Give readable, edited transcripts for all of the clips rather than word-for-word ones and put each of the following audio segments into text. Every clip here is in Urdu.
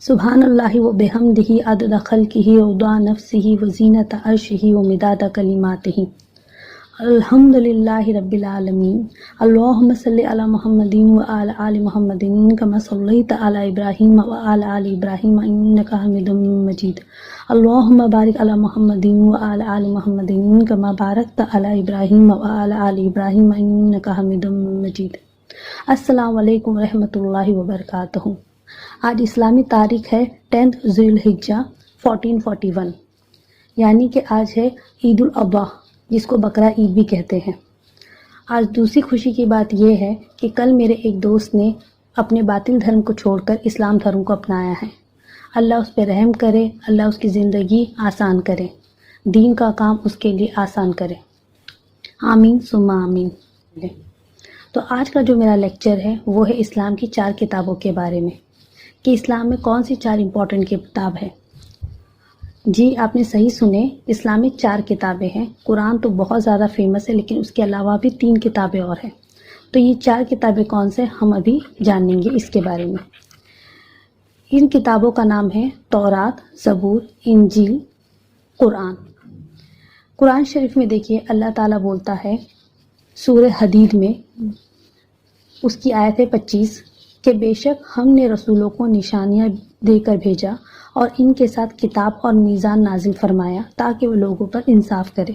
سبحان اللہ و بحمدہ عدد خلقہ ورضا نفسہ وزینۃ عرشہ ومداد کلماتہ۔ الحمد للہ رب العالمین۔ اللہم صلی علی محمد وعلی آل محمد کما صلیت علی ابراہیم وعلی آل ابراہیم انک حمید مجید۔ اللہم بارک علی محمد وعلی آل محمد کما بارکت علی ابراہیم وعلی آل ابراہیم انک حمید مجید۔ السلام علیکم ورحمۃ اللہ وبرکاتہ۔ آج اسلامی تاریخ ہے 10 ذی الحجہ 1441، یعنی کہ آج ہے عید الاضحیٰ، جس کو بقرہ عید بھی کہتے ہیں۔ آج دوسری خوشی کی بات یہ ہے کہ کل میرے ایک دوست نے اپنے باطل دھرم کو چھوڑ کر اسلام دھرم کو اپنایا ہے۔ اللہ اس پہ رحم کرے، اللہ اس کی زندگی آسان کرے، دین کا کام اس کے لیے آسان کرے، آمین ثم آمین۔ تو آج کا جو میرا لیکچر ہے وہ ہے اسلام کی 4 کتابوں کے بارے میں، کہ اسلام میں کون سی 4 امپورٹنٹ کتاب ہے۔ جی آپ نے صحیح سنے، اسلام میں 4 کتابیں ہیں۔ قرآن تو بہت زیادہ فیمس ہے، لیکن اس کے علاوہ بھی 3 کتابیں اور ہیں۔ تو یہ 4 کتابیں کون سے ہم ابھی جانیں گے اس کے بارے میں۔ ان کتابوں کا نام ہے تورات، زبور، انجیل، قرآن۔ قرآن شریف میں دیکھیے اللہ تعالیٰ بولتا ہے سورہ حدید میں، اس کی آیت ہے 25، کہ بے شک ہم نے رسولوں کو نشانیاں دے کر بھیجا اور ان کے ساتھ کتاب اور میزان نازل فرمایا تاکہ وہ لوگوں پر انصاف کرے۔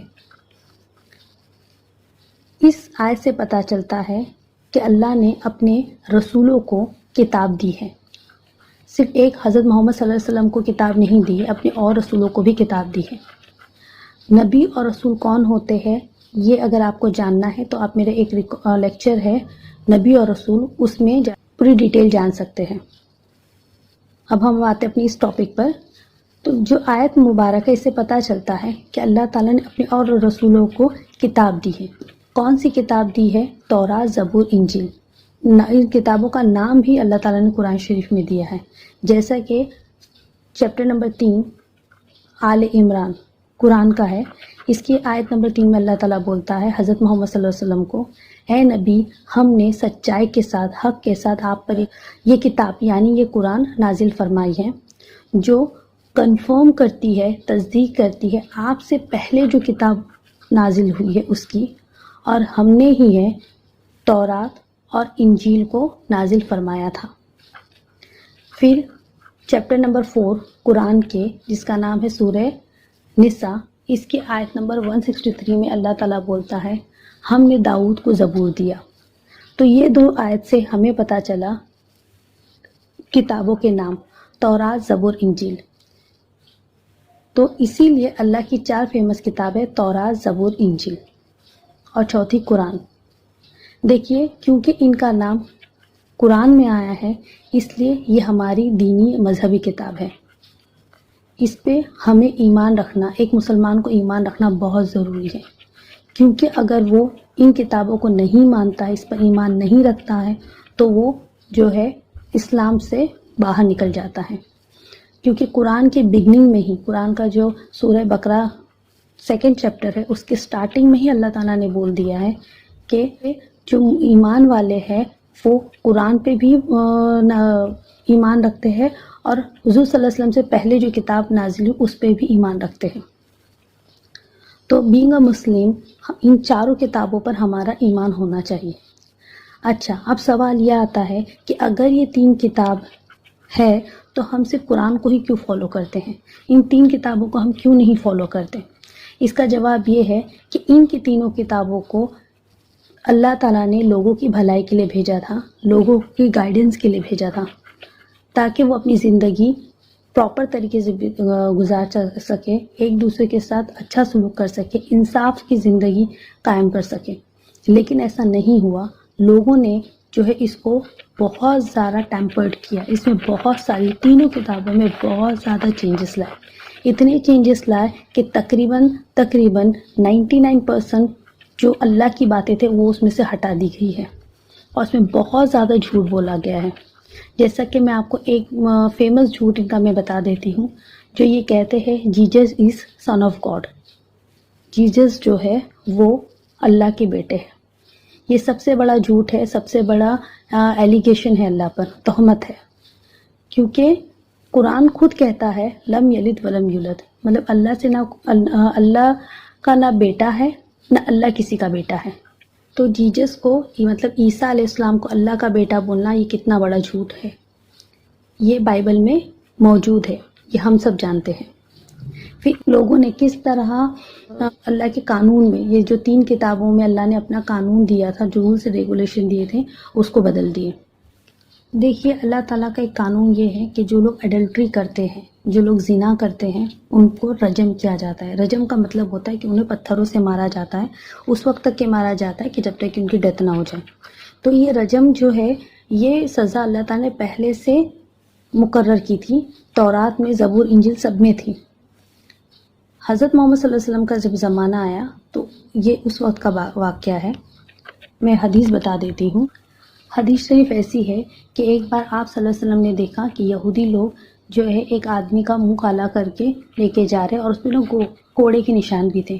اس آیت سے پتہ چلتا ہے کہ اللہ نے اپنے رسولوں کو کتاب دی ہے۔ صرف ایک حضرت محمد صلی اللہ علیہ وسلم کو کتاب نہیں دی ہے، اپنے اور رسولوں کو بھی کتاب دی ہے۔ نبی اور رسول کون ہوتے ہیں یہ اگر آپ کو جاننا ہے تو آپ میرے ایک لیکچر ہے نبی اور رسول، اس میں پوری ڈیٹیل جان سکتے ہیں۔ اب ہم آتے ہیں اپنی اس ٹاپک پر۔ تو جو آیت مبارک ہے اس سے پتہ چلتا ہے کہ اللہ تعالیٰ نے اپنے اور رسولوں کو کتاب دی ہے۔ کون سی کتاب دی ہے؟ تورات، زبور، انجیل۔ ان کتابوں کا نام بھی اللہ تعالیٰ نے قرآن شریف میں دیا ہے، جیسا کہ چیپٹر نمبر 3 آل عمران قرآن کا ہے۔ اس کی آیت نمبر 3 میں اللہ تعالیٰ بولتا ہے حضرت محمد صلی اللہ علیہ وسلم کو، اے نبی ہم نے سچائی کے ساتھ، حق کے ساتھ آپ پر یہ کتاب یعنی یہ قرآن نازل فرمائی ہے، جو کنفرم کرتی ہے، تصدیق کرتی ہے آپ سے پہلے جو کتاب نازل ہوئی ہے اس کی، اور ہم نے ہی ہے تورات اور انجیل کو نازل فرمایا تھا۔ پھر چیپٹر نمبر 4 قرآن کے، جس کا نام ہے سورہ نساء، اس کی آیت نمبر 163 میں اللہ تعالیٰ بولتا ہے ہم نے داؤد کو زبور دیا۔ تو یہ 2 آیت سے ہمیں پتہ چلا کتابوں کے نام تورات، زبور، انجیل۔ تو اسی لیے اللہ کی 4 فیمس کتابیں تورات، زبور، انجیل، اور چوتھی قرآن۔ دیکھیے کیونکہ ان کا نام قرآن میں آیا ہے اس لیے یہ ہماری دینی مذہبی کتاب ہے۔ اس پہ ہمیں ایمان رکھنا، ایک مسلمان کو ایمان رکھنا بہت ضروری ہے، کیونکہ اگر وہ ان کتابوں کو نہیں مانتا ہے، اس پر ایمان نہیں رکھتا ہے، تو وہ جو ہے اسلام سے باہر نکل جاتا ہے۔ کیونکہ قرآن کے بگننگ میں ہی، قرآن کا جو سورہ بقرہ 2 چیپٹر ہے، اس کے سٹارٹنگ میں ہی اللہ تعالیٰ نے بول دیا ہے کہ جو ایمان والے ہیں وہ قرآن پہ بھی ایمان رکھتے ہیں، اور حضور صلی اللہ علیہ وسلم سے پہلے جو کتاب نازل ہوئی اس پہ بھی ایمان رکھتے ہیں۔ تو بینگ اے مسلم ان 4 کتابوں پر ہمارا ایمان ہونا چاہیے۔ اچھا، اب سوال یہ آتا ہے کہ اگر یہ 3 کتاب ہے تو ہم صرف قرآن کو ہی کیوں فالو کرتے ہیں؟ ان 3 کتابوں کو ہم کیوں نہیں فالو کرتے؟ اس کا جواب یہ ہے کہ ان کی تینوں کتابوں کو اللہ تعالیٰ نے لوگوں کی بھلائی کے لیے بھیجا تھا، لوگوں کی گائیڈنس کے لیے بھیجا تھا، تاکہ وہ اپنی زندگی پراپر طریقے سے گزار سکے، ایک دوسرے کے ساتھ اچھا سلوک کر سکے، انصاف کی زندگی قائم کر سکے۔ لیکن ایسا نہیں ہوا، لوگوں نے جو ہے اس کو بہت زیادہ ٹیمپرڈ کیا، اس میں بہت ساری تینوں کتابوں میں بہت زیادہ چینجز لائے، اتنے چینجز لائے کہ تقریباً 99% جو اللہ کی باتیں تھے وہ اس میں سے ہٹا دی گئی ہے، اور اس میں بہت زیادہ جھوٹ بولا گیا ہے۔ جیسا کہ میں آپ کو ایک فیمس جھوٹ ان کا میں بتا دیتی ہوں، جو یہ کہتے ہیں Jesus is son of God, Jesus جو ہے وہ اللہ کے بیٹے ہیں۔ یہ سب سے بڑا جھوٹ ہے، سب سے بڑا ایلیگیشن ہے اللہ پر، تہمت ہے، کیونکہ قرآن خود کہتا ہے لم یلد ولم یولد، مطلب اللہ سے نہ اللہ کا نہ بیٹا ہے نہ اللہ کسی کا بیٹا ہے. تو جیجس کو مطلب عیسیٰ علیہ السلام کو اللہ کا بیٹا بولنا یہ کتنا بڑا جھوٹ ہے. یہ بائبل میں موجود ہے، یہ ہم سب جانتے ہیں. پھر لوگوں نے کس طرح اللہ کے قانون میں، یہ جو 3 کتابوں میں اللہ نے اپنا قانون دیا تھا، جو رولس ریگولیشن دیے تھے، اس کو بدل دیے. دیکھیے اللہ تعالیٰ کا ایک قانون یہ ہے کہ جو لوگ اڈلٹری کرتے ہیں، جو لوگ زنا کرتے ہیں، ان کو رجم کیا جاتا ہے. رجم کا مطلب ہوتا ہے کہ انہیں پتھروں سے مارا جاتا ہے، اس وقت تک کہ مارا جاتا ہے کہ جب تک کہ ان کی ڈیتھ نہ ہو جائے. تو یہ رجم جو ہے، یہ سزا اللہ تعالیٰ نے پہلے سے مقرر کی تھی. تورات میں، زبور، انجیل سب میں تھی. حضرت محمد صلی اللہ علیہ وسلم کا جب زمانہ آیا تو یہ اس وقت کا واقعہ ہے. میں حدیث بتا دیتی ہوں. حدیث شریف ایسی ہے کہ ایک بار آپ صلی اللہ علیہ وسلم نے دیکھا کہ یہودی لوگ جو ہے ایک آدمی کا منہ کالا کر کے لے کے جا رہے اور اس پہ کوڑے کے نشان بھی تھے.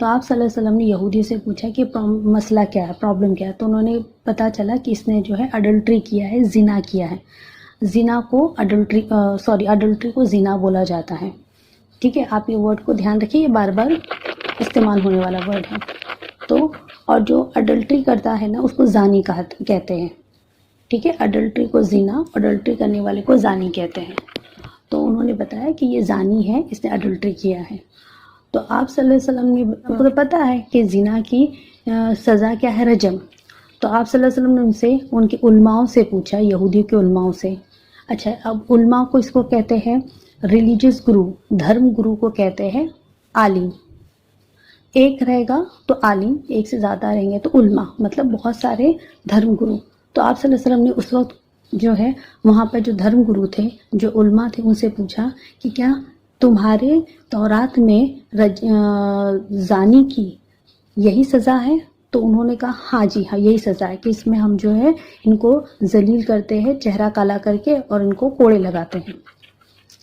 تو آپ صلی اللہ علیہ وسلم نے یہودی سے پوچھا کہ مسئلہ کیا ہے، پرابلم کیا ہے. تو انہوں نے پتہ چلا کہ اس نے جو ہے اڈلٹری کیا ہے، زنا کیا ہے. زنا کو اڈلٹری کو زنا بولا جاتا ہے. ٹھیک ہے، آپ یہ ورڈ کو دھیان رکھیے، یہ بار بار استعمال ہونے والا ورڈ ہے. تو اور جو اڈلٹری کرتا ہے نا، اس کو زانی کہتے ہیں. ٹھیک ہے، اڈلٹری کو زنا، اڈلٹری کرنے والے کو زانی کہتے ہیں. تو انہوں نے بتایا کہ یہ زانی ہے، اس نے اڈلٹری کیا ہے. تو آپ صلی اللہ علیہ وسلم نے، کو پتہ ہے کہ زنا کی سزا کیا ہے، رجم. تو آپ صلی اللہ علیہ وسلم نے ان سے، ان کے علماؤں سے پوچھا، یہودیوں کے علماؤں سے. اچھا، اب علماء کو اس کو کہتے ہیں ریلیجیس گرو، دھرم گرو کو کہتے ہیں عالم. ایک رہے گا تو عالم، ایک سے زیادہ رہیں گے تو علماء، مطلب بہت سارے دھرم گرو. تو آپ صلی اللہ علیہ وسلم نے اس وقت جو ہے وہاں پر جو دھرم گرو تھے، جو علماء تھے، ان سے پوچھا کہ کیا تمہارے تورات میں زانی کی یہی سزا ہے؟ تو انہوں نے کہا ہاں جی ہاں، یہی سزا ہے کہ اس میں ہم جو ہے ان کو ذلیل کرتے ہیں، چہرہ کالا کر کے، اور ان کو کوڑے لگاتے ہیں.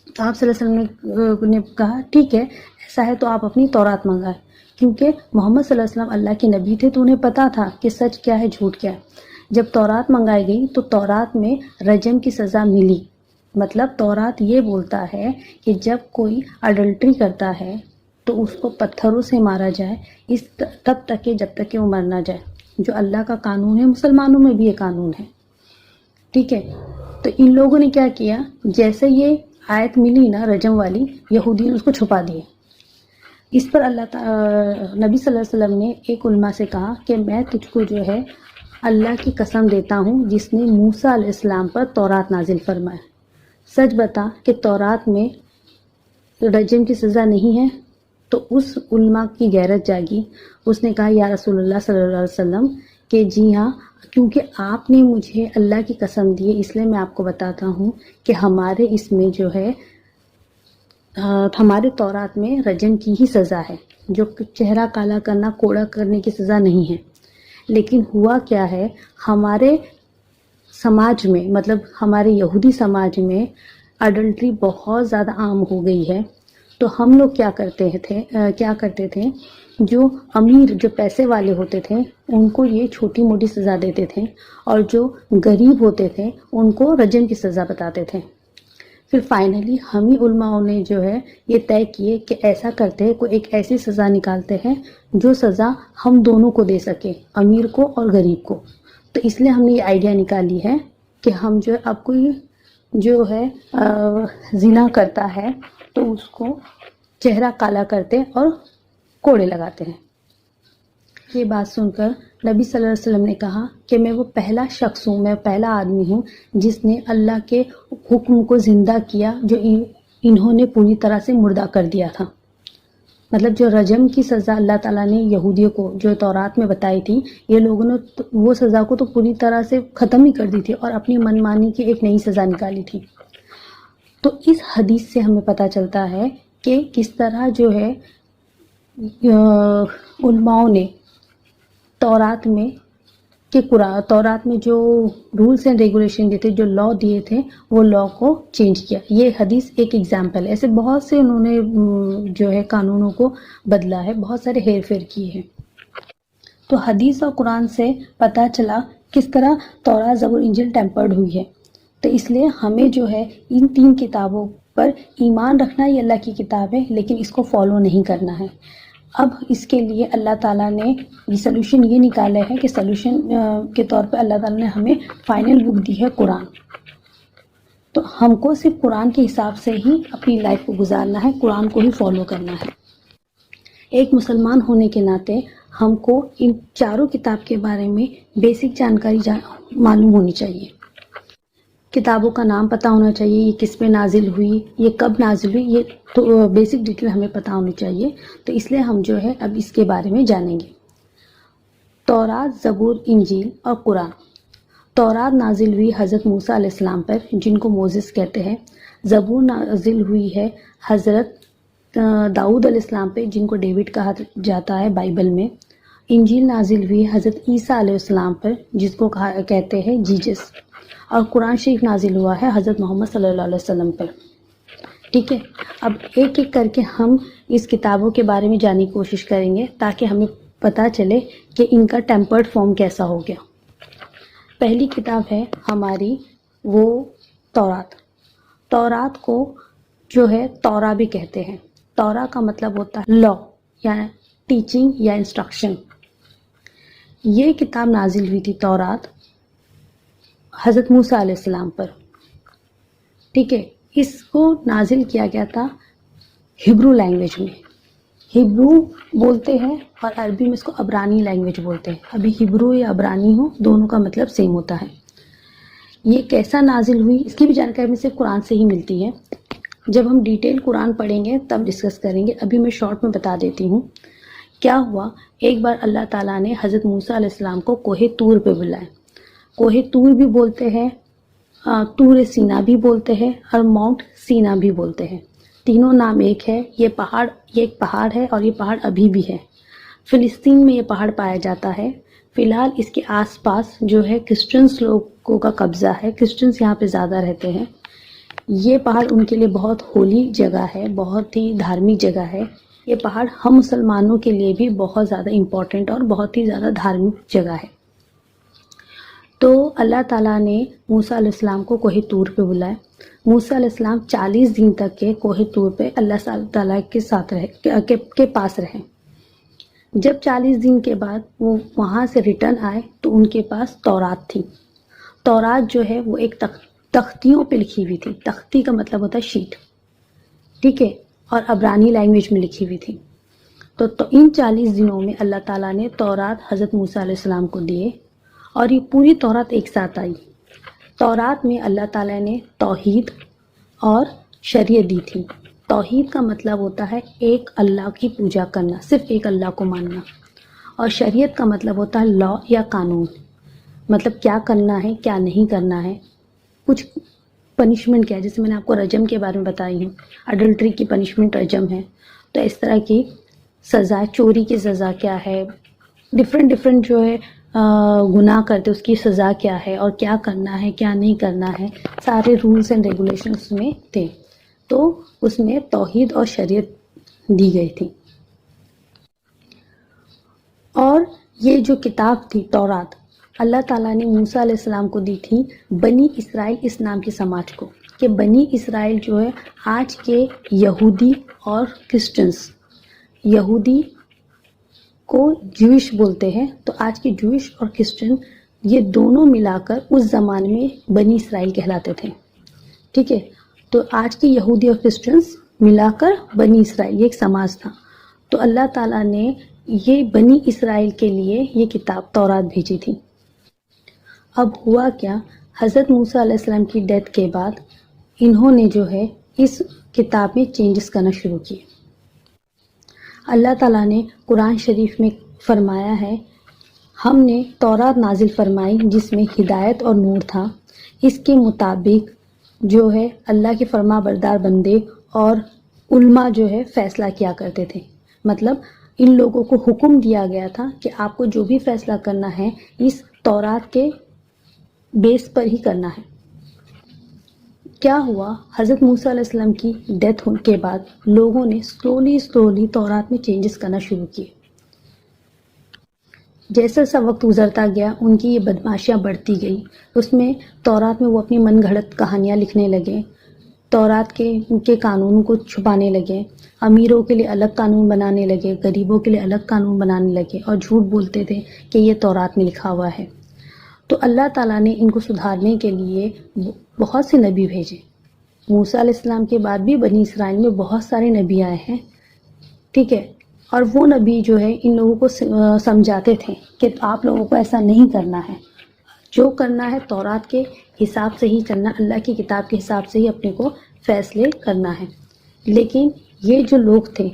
تو آپ صلی اللہ علیہ وسلم نے کہا ٹھیک ہے، ایسا ہے تو آپ اپنی تورات منگائیں. کیونکہ محمد صلی اللہ علیہ وسلم اللہ کے نبی تھے تو انہیں پتا تھا کہ سچ کیا ہے، جھوٹ کیا ہے. جب تورات منگائی گئی تو تورات میں رجم کی سزا ملی. مطلب تورات یہ بولتا ہے کہ جب کوئی اڈلٹری کرتا ہے تو اس کو پتھروں سے مارا جائے، اس تب تک کہ جب تک کہ وہ مر نہ جائے. جو اللہ کا قانون ہے، مسلمانوں میں بھی یہ قانون ہے. ٹھیک ہے، تو ان لوگوں نے کیا کیا، جیسے یہ آیت ملی نا رجم والی، یہودی نے اس کو چھپا دیے. اس پر نبی صلی اللہ علیہ وسلم نے ایک علماء سے کہا کہ میں تجھ کو جو ہے اللہ کی قسم دیتا ہوں جس نے موسیٰ علیہ السلام پر تورات نازل فرمایا، سچ بتا کہ تورات میں رجم کی سزا نہیں ہے. تو اس علماء کی غیرت جاگی. اس نے کہا یا رسول اللہ صلی اللہ علیہ وسلم کہ جی ہاں، کیونکہ آپ نے مجھے اللہ کی قسم دی ہے، اس لیے میں آپ کو بتاتا ہوں کہ ہمارے اس میں جو ہے، ہمارے تورات میں رجم کی ہی سزا ہے، جو چہرہ کالا کرنا، کوڑا کرنے کی سزا نہیں ہے. لیکن ہوا کیا ہے، ہمارے سماج میں، مطلب ہمارے یہودی سماج میں اڈلٹری بہت زیادہ عام ہو گئی ہے. تو ہم لوگ کیا کرتے تھے، جو امیر، جو پیسے والے ہوتے تھے، ان کو یہ چھوٹی موٹی سزا دیتے تھے، اور جو غریب ہوتے تھے ان کو رجم کی سزا بتاتے تھے. پھر فائنلی ہم ہی علماء نے جو ہے یہ طے کیے کہ ایسا کرتے ہیں، کوئی ایک ایسی سزا نکالتے ہیں جو سزا ہم دونوں کو دے سکے، امیر کو اور غریب کو. تو اس لیے ہم نے یہ آئیڈیا نکالی ہے کہ ہم جو ہے، اب کوئی جو ہے زنا کرتا ہے تو اس کو چہرہ کالا کرتے اور کوڑے لگاتے ہیں. یہ بات سن کر نبی صلی اللہ علیہ وسلم نے کہا کہ میں وہ پہلا شخص ہوں، میں پہلا آدمی ہوں جس نے اللہ کے حکم کو زندہ کیا جو انہوں نے پوری طرح سے مردہ کر دیا تھا. مطلب جو رجم کی سزا اللہ تعالیٰ نے یہودیوں کو جو تورات میں بتائی تھی، یہ لوگوں نے وہ سزا کو تو پوری طرح سے ختم ہی کر دی تھی اور اپنی من مانی کی ایک نئی سزا نکالی تھی. تو اس حدیث سے ہمیں پتہ چلتا ہے کہ کس طرح جو ہے علماؤں نے تورات میں جو رولز اینڈ ریگولیشن دیے تھے، جو لا دیے تھے، وہ لا کو چینج کیا. یہ حدیث ایک ایگزامپل ہے. ایسے بہت سے انہوں نے جو ہے قانونوں کو بدلا ہے، بہت سارے ہیر پھیر کیے ہیں. تو حدیث اور قرآن سے پتہ چلا کس طرح تورات، زبور، انجیل ٹیمپرڈ ہوئی ہے. تو اس لیے ہمیں جو ہے ان 3 کتابوں پر ایمان رکھنا، یہ اللہ کی کتاب ہے، لیکن اس کو فالو نہیں کرنا ہے۔ اب اس کے لیے اللہ تعالیٰ نے یہ سلوشن یہ نکالا ہے کہ سلوشن کے طور پہ اللہ تعالیٰ نے ہمیں فائنل بک دی ہے قرآن۔ تو ہم کو صرف قرآن کے حساب سے ہی اپنی لائف کو گزارنا ہے، قرآن کو ہی فالو کرنا ہے۔ ایک مسلمان ہونے کے ناطے ہم کو ان 4 کتاب کے بارے میں بیسک جانکاری معلوم ہونی چاہیے۔ کتابوں کا نام پتہ ہونا چاہیے، یہ کس پہ نازل ہوئی، یہ کب نازل ہوئی، یہ تو بیسک ڈیٹیل ہمیں پتہ ہونی چاہیے۔ تو اس لیے ہم جو ہے اب اس کے بارے میں جانیں گے۔ تورات، زبور، انجیل اور قرآن۔ تورات نازل ہوئی حضرت موسیٰ علیہ السلام پر، جن کو موزس کہتے ہیں۔ زبور نازل ہوئی ہے حضرت داؤد علیہ السلام پہ، جن کو ڈیوڈ کہا جاتا ہے بائبل میں۔ انجیل نازل ہوئی حضرت عیسیٰ علیہ السلام پر، جس کو کہتے ہیں جیجس۔ اور قرآن شریف نازل ہوا ہے حضرت محمد صلی اللہ علیہ وسلم پر۔ ٹھیک ہے، اب ایک ایک کر کے ہم اس کتابوں کے بارے میں جاننے کی کوشش کریں گے تاکہ ہمیں پتہ چلے کہ ان کا ٹیمپرڈ فارم کیسا ہو گیا۔ پہلی کتاب ہے ہماری وہ تورات۔ تورات کو جو ہے تورا بھی کہتے ہیں۔ تورا کا مطلب ہوتا ہے لا یا ٹیچنگ یا انسٹرکشن۔ یہ کتاب نازل ہوئی تھی تورات حضرت موسیٰ علیہ السلام پر۔ ٹھیک ہے، اس کو نازل کیا گیا تھا ہبرو لینگویج میں۔ ہبرو بولتے ہیں اور عربی میں اس کو عبرانی لینگویج بولتے ہیں۔ ابھی ہبرو یا عبرانی ہو، دونوں کا مطلب سیم ہوتا ہے۔ یہ کیسا نازل ہوئی، اس کی بھی جانکاری میں سے قرآن سے ہی ملتی ہے۔ جب ہم ڈیٹیل قرآن پڑھیں گے تب ڈسکس کریں گے، ابھی میں شارٹ میں بتا دیتی ہوں۔ کیا ہوا، ایک بار اللہ تعالیٰ نے حضرت موسیٰ علیہ السلام کو کوہ طور پہ بلائے۔ کوہ طور بھی بولتے ہیں، طور سینا بھی بولتے ہیں، اور ماؤنٹ سینا بھی بولتے ہیں۔ تینوں نام ایک ہے۔ یہ ایک پہاڑ ہے اور یہ پہاڑ ابھی بھی ہے۔ فلسطین میں یہ پہاڑ پایا جاتا ہے۔ فی الحال اس کے آس پاس جو ہے کرسچنس لوگوں کا قبضہ ہے، کرسچنس یہاں پہ زیادہ رہتے ہیں۔ یہ پہاڑ ان کے لیے بہت ہولی جگہ ہے، بہت ہی دھارمک جگہ ہے۔ یہ پہاڑ ہم مسلمانوں کے لیے بھی بہت زیادہ امپورٹنٹ اور بہت ہی زیادہ دھارمک جگہ ہے۔ تو اللہ تعالیٰ نے موسیٰ علیہ السلام کو کوہ طور پہ بلایا۔ موسیٰ علیہ السلام 40 دن تک کے کوہ طور پہ اللہ تعالیٰ کے ساتھ کے پاس رہے۔ جب 40 دن کے بعد وہ وہاں سے ریٹرن آئے تو ان کے پاس تورات تھی۔ تورات جو ہے وہ ایک تختیوں پہ لکھی ہوئی تھی۔ تختی کا مطلب ہوتا ہے شیٹ، ٹھیک ہے، اور عبرانی لینگویج میں لکھی ہوئی تھی۔ تو ان 40 دنوں میں اللہ تعالیٰ نے تورات حضرت موسیٰ علیہ السلام کو دیے، اور یہ پوری تورات ایک ساتھ آئی۔ تورات میں اللہ تعالیٰ نے توحید اور شریعت دی تھی۔ توحید کا مطلب ہوتا ہے ایک اللہ کی پوجا کرنا، صرف ایک اللہ کو ماننا، اور شریعت کا مطلب ہوتا ہے لا یا قانون، مطلب کیا کرنا ہے کیا نہیں کرنا ہے، کچھ پنشمنٹ کیا ہے۔ جیسے میں نے آپ کو رجم کے بارے میں بتائی ہوں، اڈلٹری کی پنشمنٹ رجم ہے، تو اس طرح کی سزا، چوری کی سزا کیا ہے، ڈفرینٹ جو ہے گناہ کرتے اس کی سزا کیا ہے، اور کیا کرنا ہے کیا نہیں کرنا ہے، سارے رولز اینڈ ریگولیشنز میں تھے۔ تو اس میں توحید اور شریعت دی گئی تھی۔ اور یہ جو کتاب تھی تورات، اللہ تعالیٰ نے موسیٰ علیہ السلام کو دی تھی بنی اسرائیل اس نام کے سماج کو، کہ بنی اسرائیل جو ہے آج کے یہودی اور کرسچنس، یہودی کو جوئش بولتے ہیں، تو آج کے جوئش اور کرسچن یہ دونوں ملا کر اس زمانے میں بنی اسرائیل کہلاتے تھے۔ ٹھیک ہے، تو آج کے یہودی اور کرسچنس ملا کر بنی اسرائیل، یہ ایک سماج تھا۔ تو اللہ تعالیٰ نے یہ بنی اسرائیل کے لیے یہ کتاب تورات بھیجی تھی۔ اب ہوا کیا، حضرت موسیٰ علیہ السلام کی ڈیتھ کے بعد انہوں نے جو ہے اس کتاب میں چینجز کرنا شروع کیے۔ اللہ تعالیٰ نے قرآن شریف میں فرمایا ہے، ہم نے تورات نازل فرمائی جس میں ہدایت اور نور تھا، اس کے مطابق جو ہے اللہ کے فرما بردار بندے اور علماء جو ہے فیصلہ کیا کرتے تھے۔ مطلب ان لوگوں کو حکم دیا گیا تھا کہ آپ کو جو بھی فیصلہ کرنا ہے اس تورات کے بیس پر ہی کرنا ہے۔ کیا ہوا، حضرت موسیٰ علیہ السلام کی ڈیتھ ہونے کے بعد لوگوں نے سلولی تورات میں چینجز کرنا شروع کیے۔ جیسا سا وقت گزرتا گیا ان کی یہ بدماشیاں بڑھتی گئی. اس میں تورات میں وہ اپنی من گھڑت کہانیاں لکھنے لگے، تورات کے قانون کو چھپانے لگے، امیروں کے لیے الگ قانون بنانے لگے، غریبوں کے لیے الگ قانون بنانے لگے، اور جھوٹ بولتے تھے کہ یہ تورات میں لکھا ہوا ہے. تو اللہ تعالیٰ نے ان کو سدھارنے کے لیے بہت سے نبی بھیجے. موسیٰ علیہ السلام کے بعد بھی بنی اسرائیل میں بہت سارے نبی آئے ہیں، ٹھیک ہے. اور وہ نبی جو ہے ان لوگوں کو سمجھاتے تھے کہ آپ لوگوں کو ایسا نہیں کرنا ہے، جو کرنا ہے تورات کے حساب سے ہی چلنا، اللہ کی کتاب کے حساب سے ہی اپنے کو فیصلے کرنا ہے. لیکن یہ جو لوگ تھے،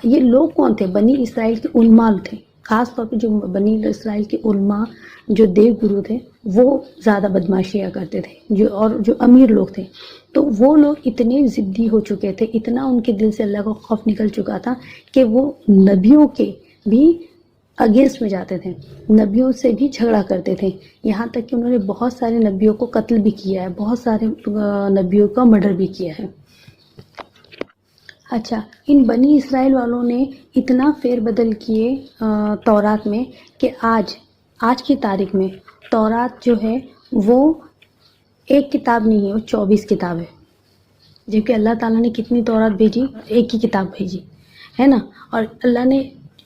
یہ لوگ کون تھے؟ بنی اسرائیل کے علماء تھے. خاص طور پہ جو بنی اسرائیل کے علماء، جو دیو گرو تھے، وہ زیادہ بدماشیاں کرتے تھے، جو امیر لوگ تھے. تو وہ لوگ اتنے ضدی ہو چکے تھے، اتنا ان کے دل سے اللہ کا خوف نکل چکا تھا کہ وہ نبیوں کے بھی اگینسٹ میں جاتے تھے، نبیوں سے بھی جھگڑا کرتے تھے. یہاں تک کہ انہوں نے بہت سارے نبیوں کو قتل بھی کیا ہے، بہت سارے نبیوں کا مرڈر بھی کیا ہے. اچھا، ان بنی اسرائیل والوں نے اتنا فیر بدل کیے تورات میں کہ آج کی تاریخ میں تورات جو ہے وہ ایک کتاب نہیں ہے، وہ 24 کتاب ہے. جبکہ اللہ تعالیٰ نے کتنی تورات بھیجی؟ ایک ہی کتاب بھیجی ہے نا. اور اللہ نے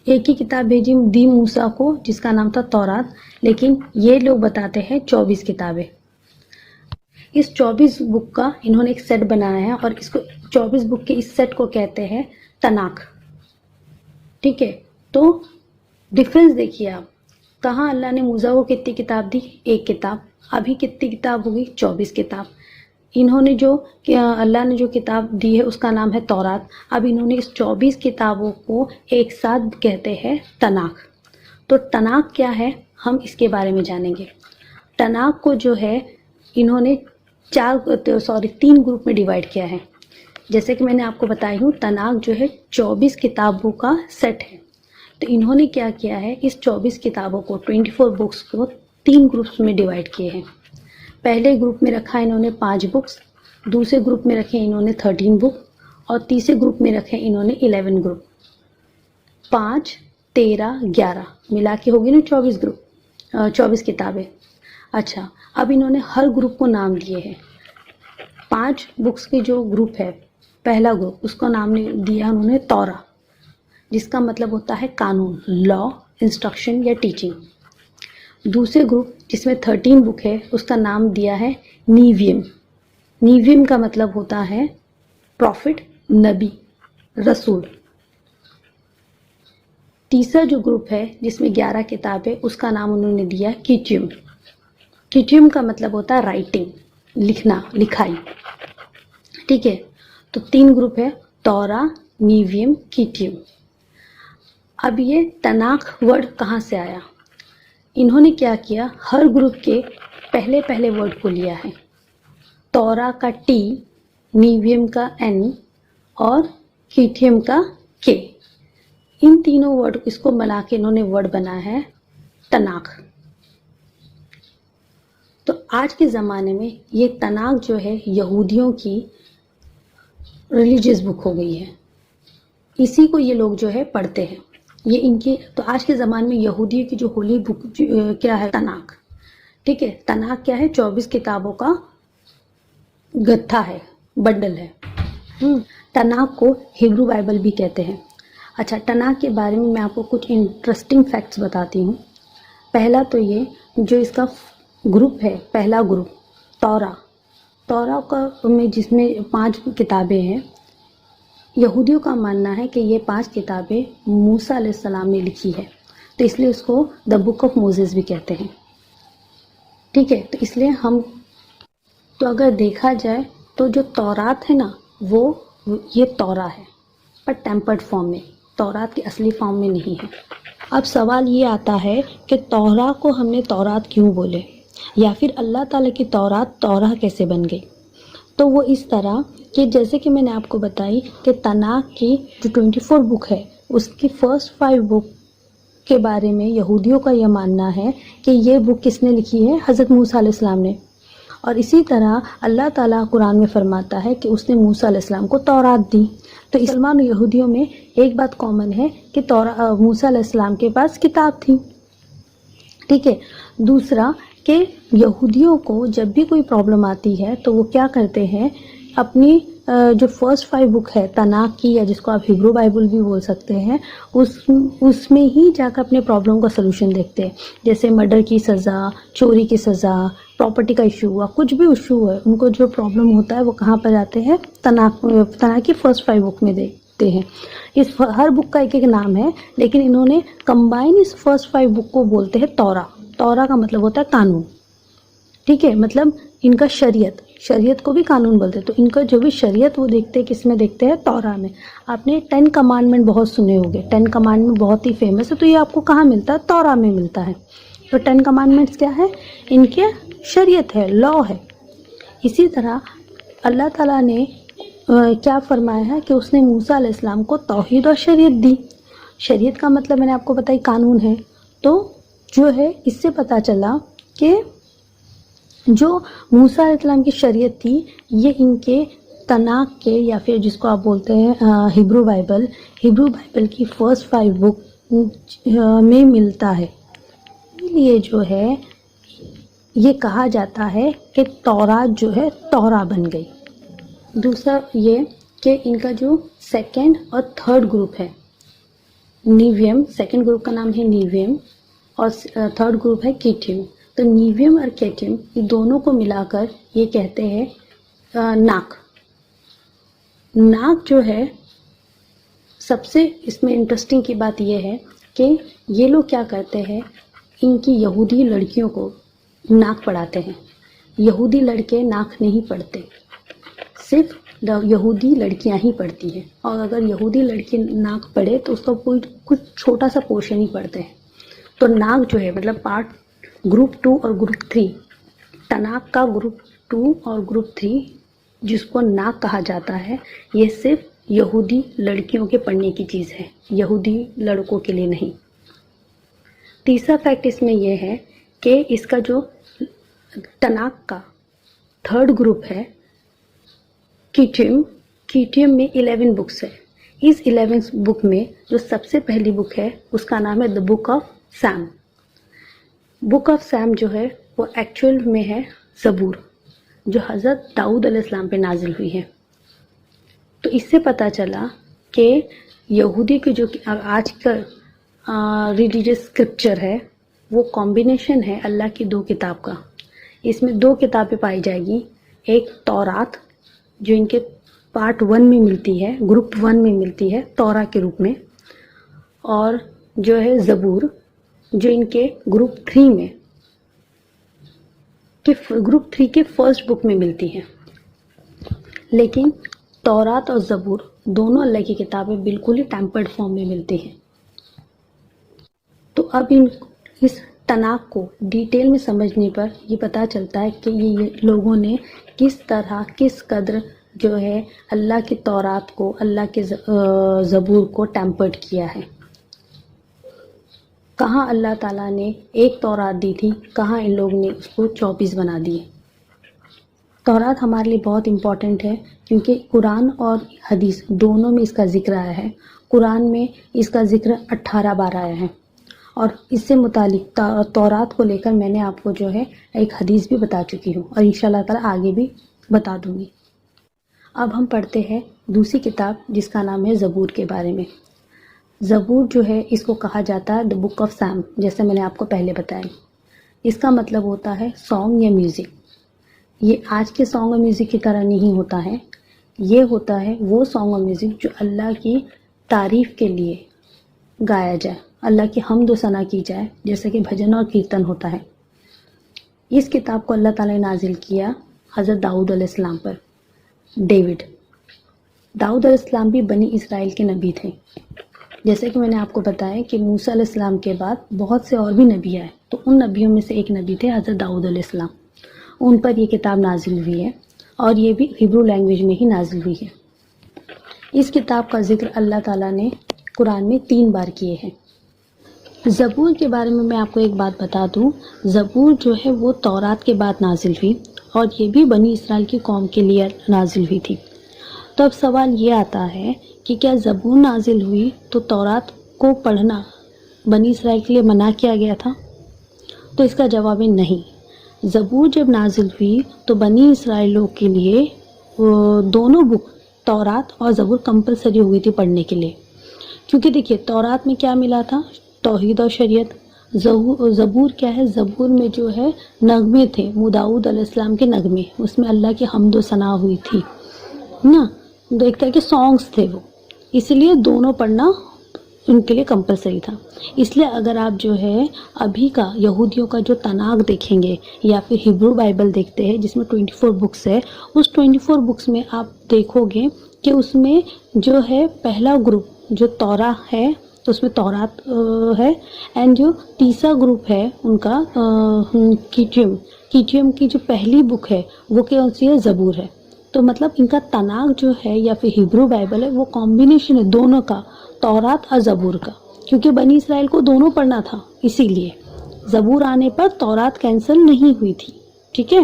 ایک ہی کتاب بھیجی دی موسیٰ کو، جس کا نام تھا تورات، لیکن یہ لوگ بتاتے ہیں 24 کتابیں. اس 24 بک کا انہوں نے ایک سیٹ بنایا ہے، اور اس کو 24 بک کے اس سیٹ کو کہتے ہیں تناخ. ٹھیک ہے، تو ڈفرینس دیکھیے آپ. کہاں اللہ نے موسیٰ کو کتنی کتاب دی؟ ایک کتاب. ابھی کتنی کتاب ہوگی؟ 24 کتاب. انہوں نے اللہ نے جو کتاب دی ہے اس کا نام ہے تورات. اب انہوں نے اس 24 کتابوں کو ایک ساتھ کہتے ہیں تناخ. تو تناخ کیا ہے، ہم اس کے بارے میں جانیں گے. تناخ کو جو ہے انہوں نے 3 گروپ میں ڈیوائیڈ کیا ہے. جیسے کہ میں نے آپ کو بتائی ہوں، تناخ جو ہے 24 کتابوں کا سیٹ ہے. تو انہوں نے کیا کیا ہے، اس 24 کتابوں کو 24 بکس کو 3 گروپس میں ڈیوائیڈ کیے ہیں. پہلے گروپ میں رکھا انہوں نے 5 بکس، دوسرے گروپ میں رکھے انہوں نے 13 بک، اور تیسرے گروپ میں رکھے انہوں نے 11 گروپ. 5 13 11 ملا کے ہوگی نا 24 کتابیں. اچھا، اب انہوں نے ہر گروپ کو نام دیے ہیں. 5 بکس کے جو گروپ ہے، پہلا گروپ، اس کو نام دیا انہوں نے تورا، جس کا مطلب ہوتا ہے قانون، لا، انسٹرکشن یا ٹیچنگ. دوسرے گروپ جس میں 13 بک ہے، اس کا نام دیا ہے نیویم. نیویم کا مطلب ہوتا ہے پروفٹ، نبی، رسول. تیسرا جو گروپ ہے جس میں 11 کتاب ہے، اس کا نام انہوں نے دیا کیٹیم. کیٹیم کا مطلب ہوتا ہے رائٹنگ، لکھنا، لکھائی. ٹھیک ہے، تو 3 گروپ ہے، تورا، نیویم، کیٹیم. اب یہ تناخ ورڈ کہاں سے آیا؟ انہوں نے کیا کیا، ہر گروپ کے پہلے ورڈ کو لیا ہے. تورا کا ٹی، نیویم کا این، اور کیٹیم کا کے. ان تینوں ورڈ اس کو ملا کے انہوں نے ورڈ بنا ہے تناخ. تو آج کے زمانے میں یہ تناخ جو ہے یہودیوں کی ریلیجیس بک ہو گئی ہے. اسی کو یہ لوگ جو ہے پڑھتے ہیں. یہ ان کی، تو آج کے زمانے میں یہودیوں کی جو ہولی بک کیا ہے؟ تناخ. ٹھیک ہے، تناخ کیا ہے؟ 24 کتابوں کا گتھا ہے، بنڈل ہے. تناخ کو ہیبرو بائبل بھی کہتے ہیں. اچھا، تناخ کے بارے میں آپ کو کچھ انٹرسٹنگ فیکٹس بتاتی ہوں. پہلا تو یہ، جو اس کا گروپ ہے، پہلا گروپ تورا کا میں، جس میں 5 کتابیں ہیں، یہودیوں کا ماننا ہے کہ یہ 5 کتابیں موسیٰ علیہ السلام نے لکھی ہے، تو اس لیے اس کو دا بک آف موزیس بھی کہتے ہیں. ٹھیک ہے، تو اس لیے تو اگر دیکھا جائے تو جو تورات ہے نا، وہ یہ تورا ہے، پر ٹیمپرڈ فارم میں، تورات کی اصلی فارم میں نہیں ہے. اب سوال یہ آتا ہے کہ تورا کو ہم نے تورات کیوں بولے، یا پھر اللہ تعالیٰ کی تورات تورا کیسے بن گئی؟ تو وہ اس طرح کہ جیسے کہ میں نے آپ کو بتائی کہ تناخ کی جو 24 بک ہے، اس کی فرسٹ 5 بک کے بارے میں یہودیوں کا یہ ماننا ہے کہ یہ بک کس نے لکھی ہے؟ حضرت موسیٰ علیہ السلام نے. اور اسی طرح اللہ تعالیٰ قرآن میں فرماتا ہے کہ اس نے موسیٰ علیہ السلام کو تورات دی. تو مسلمان یہودیوں میں ایک بات کامن ہے کہ موسیٰ علیہ السلام کے پاس کتاب تھی. ٹھیک ہے. دوسرا کہ یہودیوں کو جب بھی کوئی پرابلم آتی ہے تو وہ کیا کرتے ہیں، اپنی جو فرسٹ 5 بک ہے تناخ کی، یا جس کو آپ ہیبرو بائبل بھی بول سکتے ہیں، اس میں ہی جا کر اپنے پرابلم کا سلوشن دیکھتے ہیں. جیسے مرڈر کی سزا، چوری کی سزا، پراپرٹی کا ایشو ہوا، کچھ بھی ایشو ہے، ان کو جو پرابلم ہوتا ہے وہ کہاں پر جاتے ہیں، تناخ کی فرسٹ 5 بک میں دیکھتے ہیں. اس ہر بک کا ایک ایک نام ہے، لیکن انہوں نے کمبائن اس فرسٹ 5 بک کو بولتے ہیں تورا. تورا کا مطلب ہوتا ہے قانون. ٹھیک ہے، مطلب ان کا شریعت کو بھی قانون بولتے ہیں. تو ان کا جو بھی شریعت وہ دیکھتے ہیں، کس میں دیکھتے ہیں؟ تورا میں. آپ نے 10 کمانڈمنٹ بہت سنے ہوگے، 10 کمانڈمنٹ بہت ہی فیمس ہے. تو یہ آپ کو کہاں ملتا ہے؟ تورا میں ملتا ہے. تو 10 کمانڈمنٹس کیا ہے؟ ان کے شریعت ہے، لا ہے. اسی طرح اللہ تعالیٰ نے کیا فرمایا ہے کہ اس نے موسیٰ علیہ السلام کو توحید اور شریعت دی. شریعت کا مطلب میں نے آپ کو بتائی قانون ہے. تو جو ہے اس سے پتہ چلا کہ جو موسیٰ علیہ السلام کی شریعت تھی، یہ ان کے تناخ کے، یا پھر جس کو آپ بولتے ہیں ہیبرو بائبل کی فرسٹ 5 بک میں ملتا ہے. اس لیے جو ہے یہ کہا جاتا ہے کہ تورات جو ہے تورا بن گئی. دوسرا یہ کہ ان کا جو سیکنڈ اور تھرڈ گروپ ہے نیویم، سیکنڈ گروپ کا نام ہے نیویم اور تھرڈ گروپ ہے کیٹیم. تو نیویم اور کیٹیم یہ دونوں کو ملا کر یہ کہتے ہیں ناک. ناک جو ہے سب سے اس میں انٹرسٹنگ کی بات یہ ہے کہ یہ لوگ کیا کرتے ہیں، ان کی یہودی لڑکیوں کو ناک پڑھاتے ہیں. یہودی لڑکے ناک نہیں پڑھتے، صرف یہودی لڑکیاں ہی پڑھتی ہیں. اور اگر یہودی لڑکی ناک پڑھے تو اس کا کوئی کچھ چھوٹا سا پورشن ہی پڑھتے ہیں. تو ناک جو ہے مطلب پارٹ گروپ 2 اور گروپ 3، تناخ کا گروپ 2 اور گروپ 3 جس کو ناک کہا جاتا ہے، یہ صرف یہودی لڑکیوں کے پڑھنے کی چیز ہے، یہودی لڑکوں کے لیے نہیں. تیسرا فیکٹ اس میں یہ ہے کہ اس کا جو تناخ کا تھرڈ گروپ ہے کیٹیم میں 11 بکس ہے. اس 11 بک میں جو سب سے پہلی بک ہے اس کا نام ہے the book of Sam. Book of Sam جو ہے وہ ایکچوئل میں ہے زبور، جو حضرت داؤد علیہ السلام پہ نازل ہوئی ہے. تو اس سے پتہ چلا کہ یہودی کی جو آج کا ریلیجیس اسکرپچر ہے وہ کمبینیشن ہے اللہ کی 2 کتاب کا. اس میں 2 کتابیں پائی جائے گی، ایک تورات جو ان کے پارٹ 1 میں ملتی ہے، گروپ 1 میں ملتی ہے تورا کے روپ میں، اور جو ہے زبور جو ان کے گروپ 3 میں گروپ 3 کے فرسٹ بک میں ملتی ہے. لیکن تورات اور زبور دونوں اللہ کی کتابیں بالکل ہی ٹیمپرڈ فارم میں ملتی ہیں. تو اب اس تناخ کو ڈیٹیل میں سمجھنے پر یہ پتہ چلتا ہے کہ یہ لوگوں نے کس طرح کس قدر جو ہے اللہ کی تورات کو، اللہ کے زبور کو ٹیمپرڈ کیا ہے. کہاں اللہ تعالیٰ نے ایک تورات دی تھی، کہاں ان لوگوں نے اس کو 24 بنا دیے. تورات ہمارے لیے بہت امپورٹنٹ ہے کیونکہ قرآن اور حدیث دونوں میں اس کا ذکر آیا ہے. قرآن میں اس کا ذکر 18 بار آیا ہے، اور اس سے متعلق تورات کو لے کر میں نے آپ کو جو ہے ایک حدیث بھی بتا چکی ہوں، اور انشاءاللہ تعالیٰ آگے بھی بتا دوں گی. اب ہم پڑھتے ہیں دوسری کتاب جس کا نام ہے زبور کے بارے میں. زبور جو ہے اس کو کہا جاتا ہے دا بک آف سیم، جیسے میں نے آپ کو پہلے بتایا. اس کا مطلب ہوتا ہے سانگ یا میوزک. یہ آج کے سانگ اور میوزک کی طرح نہیں ہوتا ہے، یہ ہوتا ہے وہ سانگ اور میوزک جو اللہ کی تعریف کے لیے گایا جائے، اللہ کی حمد و ثنا کی جائے، جیسے کہ بھجن اور کیرتن ہوتا ہے. اس کتاب کو اللہ تعالیٰ نے نازل کیا حضرت داؤد علیہ السلام پر. داؤد علیہ السلام بھی بنی اسرائیل کے نبی تھے. جیسے کہ میں نے آپ کو بتایا کہ موسیٰ علیہ السلام کے بعد بہت سے اور بھی نبی آئے، تو ان نبیوں میں سے ایک نبی تھے حضرت داؤد علیہ السلام. ان پر یہ کتاب نازل ہوئی ہے، اور یہ بھی ہیبرو لینگویج میں ہی نازل ہوئی ہے. اس کتاب کا ذکر اللہ تعالیٰ نے قرآن میں 3 بار کیے ہیں. زبور کے بارے میں آپ کو ایک بات بتا دوں، زبور جو ہے وہ تورات کے بعد نازل ہوئی، اور یہ بھی بنی اسرائیل کی قوم کے لیے نازل ہوئی تھی. تو اب سوال یہ آتا ہے کہ کیا زبور نازل ہوئی تو تورات کو پڑھنا بنی اسرائیل کے لیے منع کیا گیا تھا؟ تو اس کا جواب ہے نہیں. زبور جب نازل ہوئی تو بنی اسرائیلوں کے لیے دونوں بک تورات اور زبور کمپلسری ہوئی تھی پڑھنے کے لیے. کیونکہ دیکھیے تورات میں کیا ملا تھا؟ توحید اور شریعت. زبور کیا ہے؟ زبور میں جو ہے نغمے تھے، داؤد علیہ السلام کے نغمے، اس میں اللہ کی حمد و ثنا ہوئی تھی نا، ایک طرح کے سانگس تھے وہ، اس لیے دونوں پڑھنا ان کے لیے کمپلسری تھا. اس لیے اگر آپ جو ہے ابھی کا یہودیوں کا جو تناغ دیکھیں گے یا پھر ہبرو بائبل دیکھتے ہیں جس میں 24 بکس ہے، اس 24 بکس میں آپ دیکھو گے کہ اس میں جو ہے پہلا گروپ جو تورا ہے تو اس میں تورات ہے، اینڈ جو تیسرا گروپ ہے ان کا کیٹیم کی جو پہلی بک ہے وہ کون سی ہے؟ زبور ہے. تو مطلب ان کا تناغ جو ہے یا پھر ہبرو بائبل ہے وہ کمبینیشن ہے دونوں کا، تورات اور زبور کا، کیونکہ بنی اسرائیل کو دونوں پڑھنا تھا، اسی لیے زبور آنے پر تورات کینسل نہیں ہوئی تھی. ٹھیک ہے.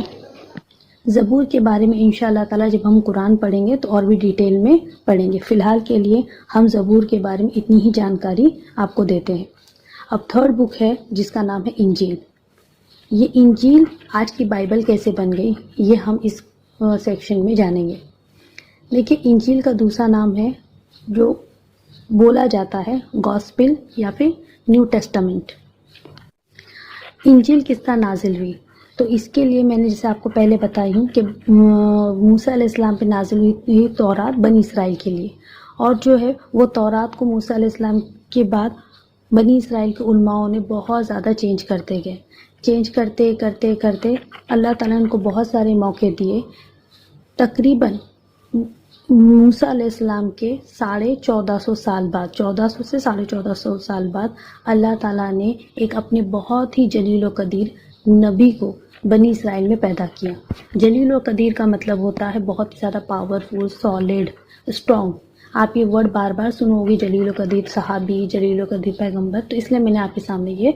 زبور کے بارے میں انشاءاللہ تعالیٰ جب ہم قرآن پڑھیں گے تو اور بھی ڈیٹیل میں پڑھیں گے. فی الحال کے لیے ہم زبور کے بارے میں اتنی ہی جانکاری آپ کو دیتے ہیں. اب تھرڈ بک ہے جس کا نام ہے انجیل. یہ انجیل آج کی بائبل کیسے بن گئی یہ ہم اس سیکشن میں جانیں گے. دیکھیے انجیل کا دوسرا نام ہے جو بولا جاتا ہے گاسپل یا پھر نیو ٹیسٹامنٹ. انجیل کس طرح نازل ہوئی؟ تو اس کے لیے میں نے جیسے آپ کو پہلے بتائی ہوں کہ موسیٰ علیہ السلام پہ نازل ہوئی تورات بنی اسرائیل کے لیے، اور جو ہے وہ تورات کو موسیٰ علیہ السلام کے بعد بنی اسرائیل کے علماؤں نے بہت زیادہ چینج کرتے گئے. چینج کرتے کرتے کرتے اللہ تعالیٰ نے ان کو بہت سارے موقع دیے. تقریباً موسیٰ علیہ السلام کے 1450 سال بعد، 1400 سے 1450 سال بعد اللہ تعالیٰ نے ایک اپنے بہت ہی جلیل و قدیر نبی کو بنی اسرائیل میں پیدا کیا. جلیل و قدیر کا مطلب ہوتا ہے بہت ہی زیادہ پاورفل، سالڈ، اسٹرانگ. آپ یہ ورڈ بار بار سنو گے، جلیل و قدیر صحابی، جلیل و قدیر پیغمبر، تو اس لیے میں نے آپ کے سامنے یہ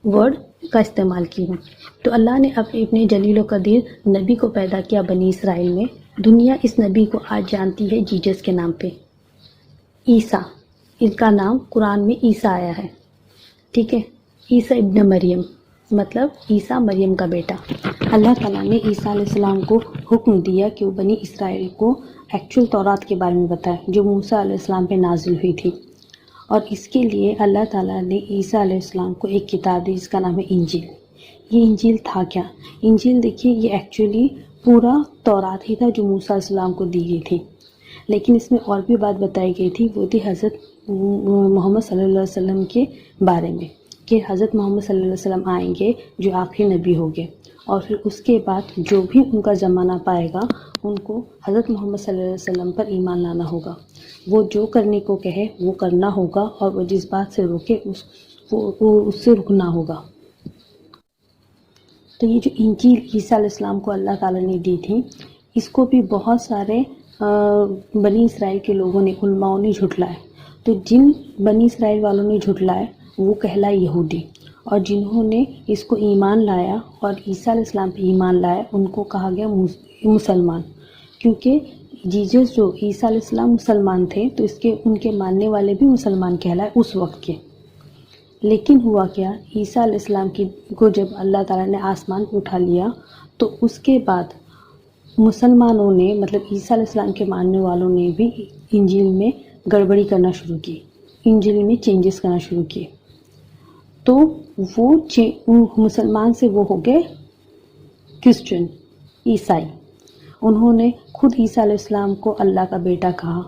ورڈ کا استعمال کی ہوں. تو اللہ نے اپنے جلیل و قدیر نبی کو پیدا کیا بنی اسرائیل میں. دنیا اس نبی کو آج جانتی ہے جیجس کے نام پہ، عیسیٰ. ان کا نام قرآن میں عیسیٰ آیا ہے. ٹھیک ہے. عیسیٰ ابن مریم مطلب عیسیٰ مریم کا بیٹا. اللہ تعالیٰ نے عیسیٰ علیہ السلام کو حکم دیا کہ وہ بنی اسرائیل کو ایکچوئل تورات کے بارے میں بتائے جو موسیٰ علیہ السلام پہ نازل ہوئی تھی. اور اس کے لیے اللہ تعالیٰ نے عیسیٰ علیہ السلام کو ایک کتاب دی جس کا نام ہے انجیل. یہ انجیل تھا کیا؟ انجیل دیکھیے یہ ایکچولی پورا تورات ہی تھا جو موسیٰ علیہ السلام کو دی گئی تھی، لیکن اس میں اور بھی بات بتائی گئی تھی، وہ تھی حضرت محمد صلی اللہ علیہ وسلم کے بارے میں، کہ حضرت محمد صلی اللہ علیہ وسلم آئیں گے جو آخری نبی ہوگے، اور پھر اس کے بعد جو بھی ان کا زمانہ پائے گا ان کو حضرت محمد صلی اللہ علیہ وسلم پر ایمان لانا ہوگا. وہ جو کرنے کو کہے وہ کرنا ہوگا، اور وہ جس بات سے روکے اس سے رکنا ہوگا. تو یہ جو انجیل عیسیٰ علیہ السلام کو اللہ تعالیٰ نے دی تھی، اس کو بھی بہت سارے بنی اسرائیل کے لوگوں نے، علماؤں نے جھٹلایا. تو جن بنی اسرائیل والوں نے جھٹلایا وہ کہلائے یہودی، اور جنہوں نے اس کو ایمان لایا اور عیسیٰ علیہ السلام پہ ایمان لایا ان کو کہا گیا مسلمان. کیونکہ جیزس جو عیسیٰ علیہ السلام مسلمان تھے تو ان کے ماننے والے بھی مسلمان کہلائے اس وقت کے. لیکن ہوا کیا، عیسیٰ علیہ السلام کو جب اللہ تعالیٰ نے آسمان پہ اٹھا لیا تو اس کے بعد مسلمانوں نے، مطلب عیسیٰ علیہ السلام کے ماننے والوں نے بھی انجیل میں گڑبڑی کرنا شروع کی، انجیل میں چینجز کرنا شروع کیے. تو وہ مسلمان سے وہ ہو گئے کرسچن، عیسائی. انہوں نے خود عیسیٰ علیہ السلام کو اللہ کا بیٹا کہا.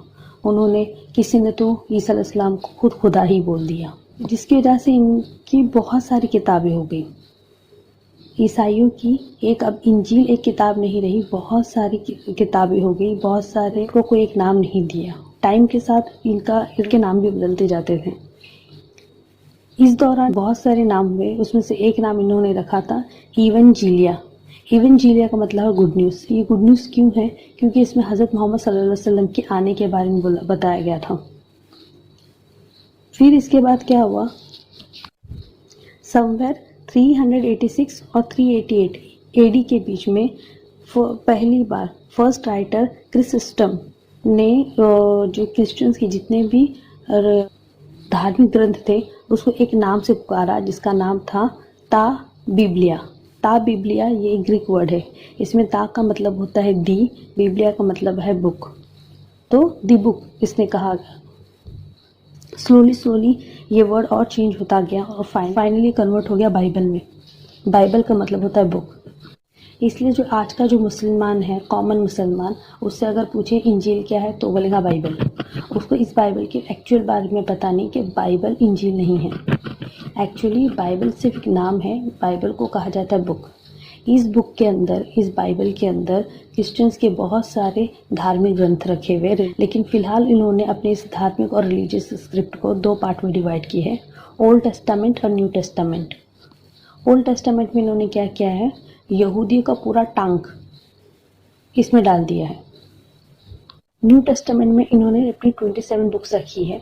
انہوں نے، کسی نے تو عیسیٰ علیہ السلام کو خود خدا ہی بول دیا، جس کی وجہ سے ان کی بہت ساری کتابیں ہو گئی. عیسائیوں کی اب انجیل ایک کتاب نہیں رہی، بہت ساری کتابیں ہو گئی. بہت سارے کو کوئی ایک نام نہیں دیا. ٹائم کے ساتھ ان کے نام بھی بدلتے جاتے تھے. اس دوران بہت سارے نام ہوئے، اس میں سے ایک نام انہوں نے رکھا تھا ایونجیلیا. ایونجیلیا کا مطلب ہے گڈ نیوز. یہ گڈ نیوز کیوں ہے؟ کیونکہ اس میں حضرت محمد صلی اللہ علیہ وسلم کے آنے کے بارے میں بتایا گیا تھا. پھر اس کے بعد کیا ہوا، سمویر 386 اور 388 AD کے بیچ میں پہلی بار فرسٹ رائٹر کرسسٹم نے جو کرسچنز کی جتنے بھی دھارمک گرنتھ تھے اس کو ایک نام سے پکارا جس کا نام تھا تا بیبلیا، تا بیبلیا یہ ایک گریک ورڈ ہے، اس میں تا کا مطلب ہوتا ہے دی، بیبلیا کا مطلب ہے بک، تو دی بک اس نے کہا گیا۔ سلولی یہ ورڈ اور چینج ہوتا گیا اور فائنلی کنورٹ ہو گیا بائبل میں۔ بائبل کا مطلب ہوتا ہے بک۔ اس لیے جو آج کا جو مسلمان ہے، کامن مسلمان، اس سے اگر پوچھیں انجیل کیا ہے تو بولے گا بائبل۔ اس کو اس بائبل کے ایکچوئل بارے میں پتہ نہیں کہ بائبل انجیل نہیں ہے۔ ایکچولی بائبل صرف ایک نام ہے، بائبل کو کہا جاتا ہے بک۔ اس بک کے اندر، اس بائبل کے اندر کرسچنس کے بہت سارے دھارمک گرنتھ رکھے ہوئے، لیکن فی الحال انہوں نے اپنے اس دھارمک اور ریلیجیس اسکرپٹ کو 2 پارٹ میں ڈیوائڈ کی ہے، اولڈ ٹیسٹامنٹ اور نیو ٹیسٹامنٹ۔ اولڈ ٹیسٹامنٹ میں انہوں نے کیا کیا ہے، یہودی کا پورا ٹانک اس میں ڈال دیا ہے۔ نیو ٹیسٹامنٹ میں انہوں نے اپنی 27 بکس رکھی ہے۔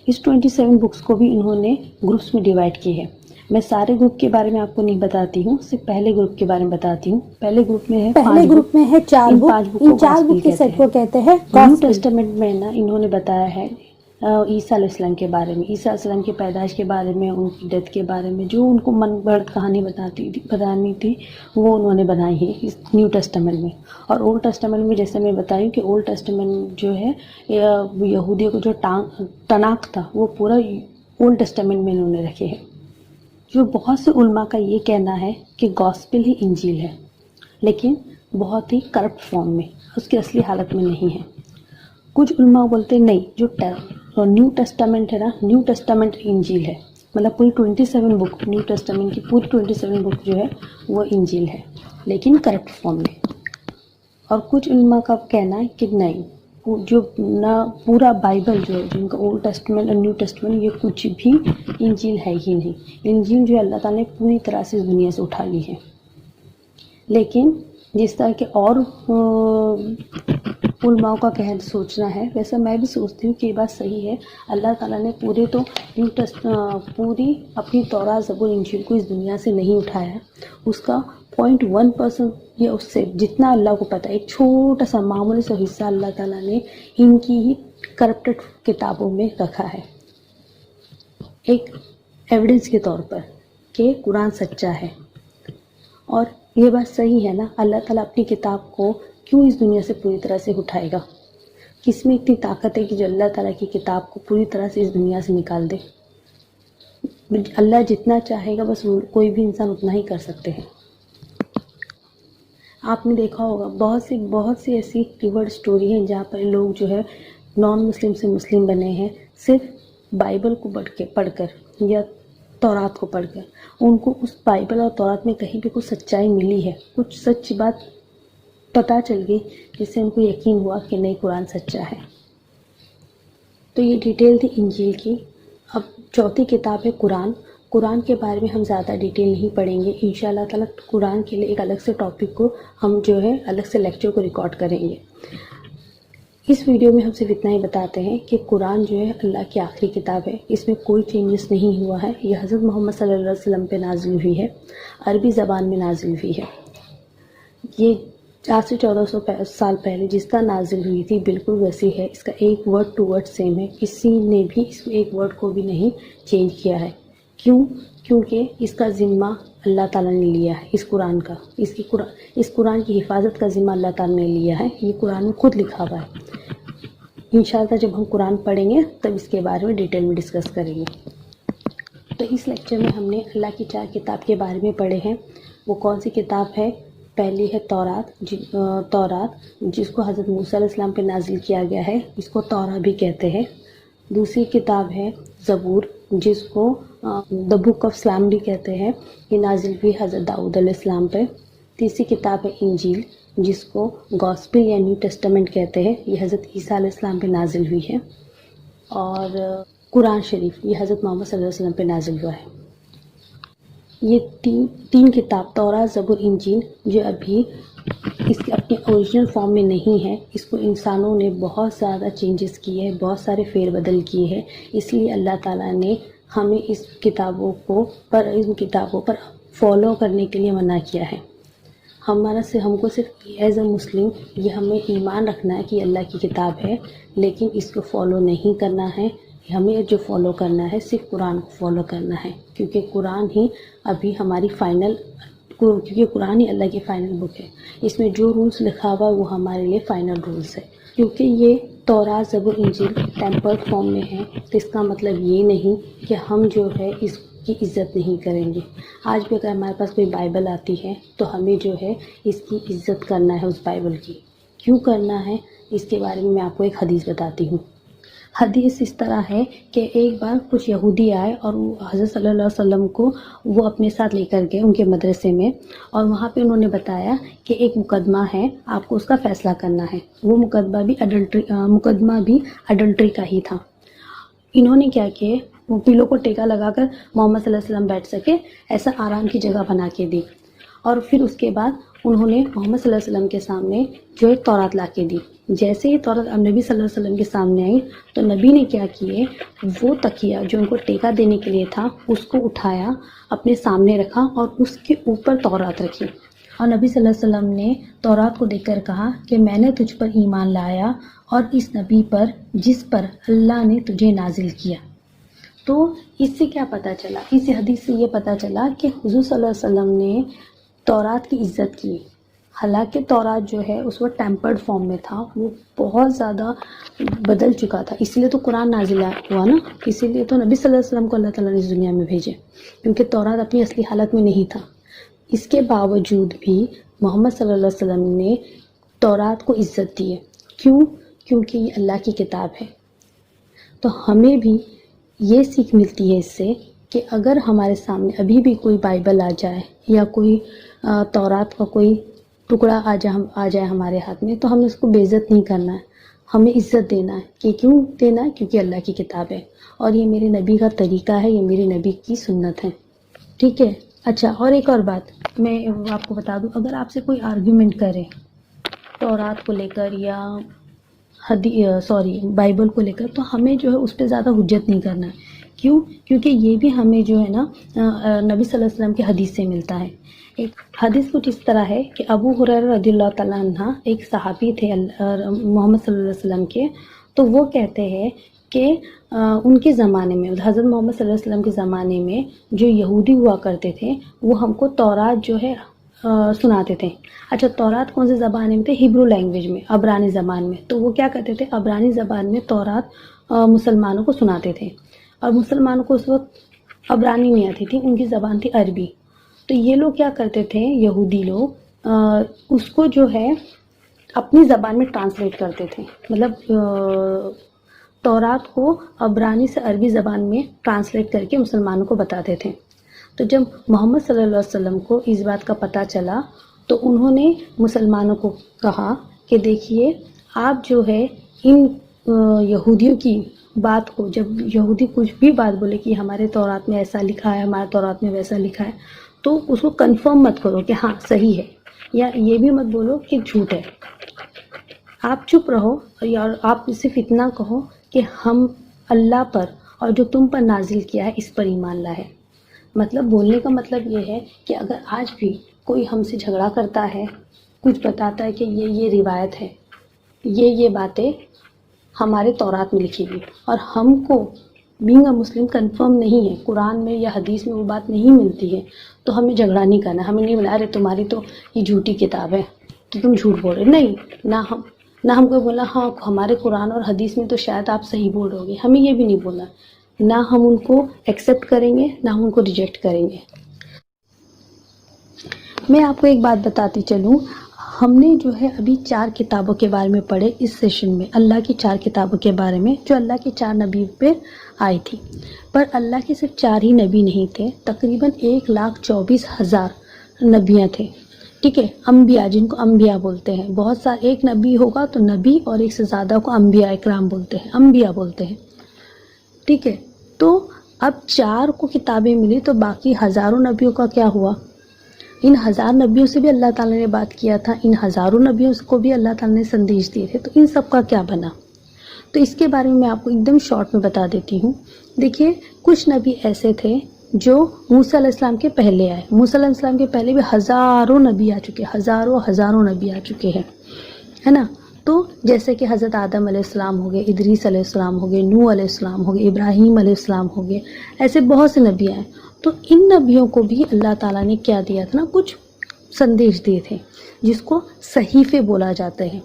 اس 27 بکس کو بھی انہوں نے گروپس میں ڈیوائڈ کی ہے۔ میں سارے گروپ کے بارے میں آپ کو نہیں بتاتی ہوں، صرف پہلے گروپ کے بارے میں بتاتی ہوں۔ پہلے گروپ میں ہے 4 بک، ان 4 بک کے سیٹ کو کہتے ہیں نیو گاسپل۔ ٹیسٹامنٹ میں نا انہوں نے بتایا ہے عیسیٰ علیہ السلام کے بارے میں، عیسیٰ علیہ السلام کی پیدائش کے بارے میں، ان کی ڈیتھ کے بارے میں، جو ان کو من گھڑت کہانی بتانی تھی وہ انہوں نے بنائی ہے اس نیو ٹیسٹامنٹ میں۔ اور اولڈ ٹیسٹامنٹ میں جیسے میں بتائی کہ اولڈ ٹیسٹامنٹ جو ہے یہودیوں کو جو تناک تھا وہ پورا اولڈ ٹیسٹامنٹ میں انہوں نے رکھے ہیں۔ جو بہت سے علماء کا یہ کہنا ہے کہ گاسپل ہی انجیل ہے، لیکن بہت ہی کرپٹ فارم میں، اس کی اصلی حالت میں نہیں ہے۔ کچھ علماء بولتے نہیں، جو نیو ٹیسٹامنٹ ہے نا، نیو ٹیسٹامنٹ انجیل ہے، مطلب پوری 27 بک، نیو ٹیسٹامنٹ کی پوری 27 بک جو ہے وہ انجیل ہے، لیکن کرپٹ فارم میں۔ اور کچھ علماء کا کہنا ہے کہ نہیں، جو نہ پورا بائبل جو ہے، جن کا اولڈ ٹیسٹامنٹ اور نیو ٹیسٹامنٹ، یہ کچھ بھی انجیل ہے ہی نہیں۔ انجیل جو ہے اللہ تعالیٰ نے پوری طرح سے اس دنیا سے اٹھا لی ہے۔ لیکن جس طرح کے اور علماء کا سوچنا ہے، ویسا میں بھی سوچتی ہوں کہ یہ بات صحیح ہے۔ اللہ تعالیٰ نے پوری اپنی توراہ، زبور، انجیل کو اس دنیا سے نہیں اٹھایا، اس کا 0.1% یا اس سے جتنا اللہ کو پتہ ہے، ایک چھوٹا سا معمولی سا حصہ اللہ تعالیٰ نے ان کی ہی کرپٹڈ کتابوں میں رکھا ہے، ایک ایویڈنس کے طور پر کہ قرآن سچا ہے۔ اور یہ بات صحیح ہے نا، اللہ تعالیٰ اپنی کتاب کو کیوں اس دنیا سے پوری طرح سے اٹھائے گا؟ کس میں اتنی طاقت ہے کہ جو اللہ تعالیٰ کی کتاب کو پوری طرح سے اس دنیا سے نکال دے؟ اللہ جتنا چاہے گا بس کوئی بھی انسان اتنا ہی کر سکتے ہیں۔ آپ نے دیکھا ہوگا بہت سی ایسی ریورڈ سٹوری ہیں جہاں پر لوگ جو ہے نان مسلم سے مسلم بنے ہیں، صرف بائبل کو پڑھ کر یا تورات کو پڑھ کر۔ ان کو اس بائبل اور تورات میں کہیں بھی کچھ سچائی ملی ہے، کچھ سچ بات پتہ چل گئی جس سے ان کو یقین ہوا کہ نہیں، قرآن سچا ہے۔ تو یہ ڈیٹیل تھی انجیل کی۔ اب چوتھی کتاب ہے قرآن۔ قرآن کے بارے میں ہم زیادہ ڈیٹیل نہیں پڑھیں گے، انشاءاللہ تعالیٰ قرآن کے لیے ایک الگ سے ٹاپک کو ہم جو ہے الگ سے لیکچر کو ریکارڈ کریں گے۔ اس ویڈیو میں ہم صرف اتنا ہی بتاتے ہیں کہ قرآن جو ہے اللہ کی آخری کتاب ہے، اس میں کوئی چینجز نہیں ہوا ہے۔ یہ حضرت محمد صلی اللہ علیہ وسلم پہ نازل ہوئی ہے، عربی زبان میں نازل ہوئی ہے۔ یہ آج سے 1400 سال پہلے جس طرح نازل ہوئی تھی بالکل ویسی ہے، اس کا ایک ورڈ ٹو ورڈ سیم ہے، کسی نے بھی اس ایک ورڈ کو بھی نہیں چینج کیا ہے۔ کیونکہ اس کا ذمہ اللہ تعالیٰ نے لیا ہے، اس قرآن کا، اس قرآن کی حفاظت کا ذمہ اللہ تعالیٰ نے لیا ہے۔ یہ قرآن میں خود لکھا ہوا ہے۔ انشاءاللہ جب ہم قرآن پڑھیں گے تب اس کے بارے میں ڈیٹیل میں ڈسکس کریں گے۔ تو اس لیکچر میں ہم نے اللہ کی 4 کتاب کے بارے میں پڑھے ہیں۔ وہ کون سی کتاب ہے؟ پہلی ہے تورات، جس کو حضرت موسیٰ علیہ السلام پہ نازل کیا گیا ہے، اس کو توراہ بھی کہتے ہیں۔ دوسری کتاب ہے زبور، جس کو دا بک آف سلام بھی کہتے ہیں، یہ نازل ہوئی حضرت داؤد علیہ السلام پہ۔ تیسری کتاب ہے انجیل، جس کو گاسپل یا نیو ٹیسٹامنٹ کہتے ہیں، یہ حضرت عیسیٰ علیہ السلام پہ نازل ہوئی ہے۔ اور قرآن شریف، یہ حضرت محمد صلی اللہ علیہ وسلم پہ نازل ہوا ہے۔ یہ تین کتاب توراہ، زبور، انجیل، جو ابھی اس کے اپنے اوریجنل فارم میں نہیں ہے، اس کو انسانوں نے بہت زیادہ چینجز کیے ہیں، بہت سارے فیر بدل کیے ہیں، اس لیے اللہ تعالیٰ نے ہمیں ان کتابوں پر فالو کرنے کے لیے منع کیا ہے۔ ہم کو صرف ایز اے مسلم یہ ہمیں ایمان رکھنا ہے کہ اللہ کی کتاب ہے، لیکن اس کو فالو نہیں کرنا ہے، ہمیں جو فالو کرنا ہے صرف قرآن کو فالو کرنا ہے، کیونکہ قرآن ہی ابھی ہماری کیونکہ قرآن ہی اللہ کی فائنل بک ہے. اس میں جو رولز لکھا ہوا وہ ہمارے لیے فائنل رولز ہے. کیونکہ یہ تورات زبور انجیل ٹیمپرڈ فارم میں ہے، تو اس کا مطلب یہ نہیں کہ ہم جو ہے اس کی عزت نہیں کریں گے. آج بھی اگر ہمارے پاس کوئی بائبل آتی ہے تو ہمیں جو ہے اس کی عزت کرنا ہے. اس بائبل کی کیوں کرنا ہے اس کے بارے میں آپ کو ایک حدیث بتاتی ہوں. حدیث اس طرح ہے کہ ایک بار کچھ یہودی آئے اور حضرت صلی اللہ علیہ وسلم کو وہ اپنے ساتھ لے کر گئے ان کے مدرسے میں، اور وہاں پہ انہوں نے بتایا کہ ایک مقدمہ ہے، آپ کو اس کا فیصلہ کرنا ہے. وہ مقدمہ بھی اڈلٹری کا ہی تھا. انہوں نے کیا کہ وہ پیلوں کو ٹیکا لگا کر محمد صلی اللہ علیہ وسلم بیٹھ سکے ایسا آرام کی جگہ بنا کے دی، اور پھر اس کے بعد انہوں نے محمد صلی اللہ علیہ وسلم کے سامنے جو ہے تورات لا کے دی. جیسے ہی تورات نبی صلی اللہ علیہ وسلم کے سامنے آئی تو نبی نے کیا کیے، وہ تکیہ جو ان کو ٹیکا دینے کے لیے تھا اس کو اٹھایا، اپنے سامنے رکھا اور اس کے اوپر تورات رکھی. اور نبی صلی اللہ علیہ وسلم نے تورات کو دیکھ کر کہا کہ میں نے تجھ پر ایمان لایا اور اس نبی پر جس پر اللہ نے تجھے نازل کیا. تو اس سے کیا پتہ چلا، اس حدیث سے یہ پتہ چلا کہ حضور صلی اللہ علیہ وسلم نے تورات کی عزت کی. حالانکہ تورات جو ہے اس وقت ٹیمپرڈ فارم میں تھا، وہ بہت زیادہ بدل چکا تھا. اس لیے تو قرآن نازل ہوا نا، اسی لیے تو نبی صلی اللہ علیہ وسلم کو اللہ تعالیٰ نے اس دنیا میں بھیجے، کیونکہ تورات اپنی اصلی حالت میں نہیں تھا. اس کے باوجود بھی محمد صلی اللہ علیہ وسلم نے تورات کو عزت دی ہے. کیوں؟ کیونکہ یہ اللہ کی کتاب ہے. تو ہمیں بھی یہ سیکھ ملتی ہے اس سے کہ اگر ہمارے سامنے ابھی بھی کوئی بائبل آ جائے یا کوئی تورات کا کوئی ٹکڑا آ جائے ہمارے ہاتھ میں، تو ہمیں اس کو بے عزت نہیں کرنا ہے، ہمیں عزت دینا ہے. کہ کیوں دینا ہے؟ کیونکہ اللہ کی کتاب ہے اور یہ میرے نبی کا طریقہ ہے، یہ میرے نبی کی سنت ہے. ٹھیک ہے. اچھا، اور ایک اور بات میں آپ کو بتا دوں، اگر آپ سے کوئی آرگیومنٹ کرے تورات کو لے کر یا بائبل کو لے کر، تو ہمیں جو ہے اس پہ زیادہ حجت نہیں کرنا ہے. کیوں؟ کیونکہ یہ بھی ہمیں جو ہے نا نبی صلی اللہ علیہ وسلم کی حدیث سے ملتا ہے. ایک حدیث کچھ اس طرح ہے کہ ابو ہریرہ رضی اللہ تعالیٰ عنہ ایک صحابی تھے محمد صلی اللہ علیہ وسلم کے. تو وہ کہتے ہیں کہ ان کے زمانے میں، حضرت محمد صلی اللہ علیہ وسلم کے زمانے میں جو یہودی ہوا کرتے تھے وہ ہم کو تورات جو ہے سناتے تھے. اچھا، تورات کون سے زبان میں تھے؟ ہیبرو لینگویج میں، عبرانی زبان میں. تو وہ کیا کرتے تھے، عبرانی زبان میں تورات مسلمانوں کو سناتے تھے. اور مسلمانوں کو اس وقت عبرانی نہیں آتی تھی، ان کی زبان تھی عربی. تو یہ لوگ کیا کرتے تھے، یہودی لوگ اس کو جو ہے اپنی زبان میں ٹرانسلیٹ کرتے تھے. مطلب تورات کو عبرانی سے عربی زبان میں ٹرانسلیٹ کر کے مسلمانوں کو بتاتے تھے. تو جب محمد صلی اللہ علیہ وسلم کو اس بات کا پتہ چلا تو انہوں نے مسلمانوں کو کہا کہ دیکھیے، آپ جو ہے ان یہودیوں کی بات کو، جب یہودی کچھ بھی بات بولے کہ ہمارے تورات میں ایسا لکھا ہے، ہمارے تورات میں ویسا لکھا ہے، تو اس کو کنفرم مت کرو کہ ہاں صحیح ہے، یا یہ بھی مت بولو کہ جھوٹ ہے. آپ چپ رہو، یا آپ صرف اتنا کہو کہ ہم اللہ پر اور جو تم پر نازل کیا ہے اس پر ایمان لائے. مطلب بولنے کا مطلب یہ ہے کہ اگر آج بھی کوئی ہم سے جھگڑا کرتا ہے، کچھ بتاتا ہے کہ یہ روایت ہے، یہ باتیں ہمارے تورات میں لکھی گئی، اور ہم کو بینگ اے مسلم کنفرم نہیں ہے، قرآن میں یا حدیث میں وہ بات نہیں ملتی ہے، تو ہمیں جھگڑا نہیں کرنا. ہمیں نہیں بولا ارے تمہاری تو یہ جھوٹی کتاب ہے تو تم جھوٹ بول رہے. نہیں، نہ ہم کو بولا ہاں ہمارے قرآن اور حدیث میں تو شاید آپ صحیح بول رہے ہوگے. ہمیں یہ بھی نہیں بولا. نہ ہم ان کو ایکسیپٹ کریں گے، نہ ہم ان کو ریجیکٹ کریں گے. میں آپ کو ایک بات بتاتی چلوں، ہم نے جو ہے ابھی 4 کتابوں کے بارے میں پڑھے اس سیشن میں، اللہ کی 4 کتابوں کے بارے میں جو اللہ کے 4 نبی پہ آئی تھی. پر اللہ کے صرف 4 ہی نبی نہیں تھے، تقریباً 1,24,000 نبیاں تھے. ٹھیک ہے، انبیاء، جن کو انبیاء بولتے ہیں. بہت سارے، ایک نبی ہوگا تو نبی، اور ایک سے زیادہ کو انبیاء اکرام بولتے ہیں، انبیاء بولتے ہیں. ٹھیک ہے، تو اب 4 کو کتابیں ملی تو باقی ہزاروں نبیوں کا کیا ہوا؟ ان 1000 نبیوں سے بھی اللہ تعالیٰ نے بات کیا تھا، ان ہزاروں نبیوں کو بھی اللہ تعالیٰ نے سندیش دیے تھے. تو ان سب کا کیا بنا؟ تو اس کے بارے میں آپ کو ایک دم شارٹ میں بتا دیتی ہوں. دیکھیے، کچھ نبی ایسے تھے جو موسیٰ علیہ السلام کے پہلے آئے. موسیٰ علیہ السلام کے پہلے بھی ہزاروں نبی آ چکے، ہزاروں نبی آ چکے ہیں، ہے نا. تو جیسے کہ حضرت آدم علیہ السلام ہو گئے، ادریس علیہ السلام ہو گئے، نوح علیہ السلام ہو گئے، ابراہیم علیہ السلام ہو گئے، ایسے بہت سے نبی ہیں. تو ان نبیوں کو بھی اللہ تعالیٰ نے کیا دیا تھا نا، کچھ سندیش دیے تھے جس کو صحیفے بولا جاتے ہیں.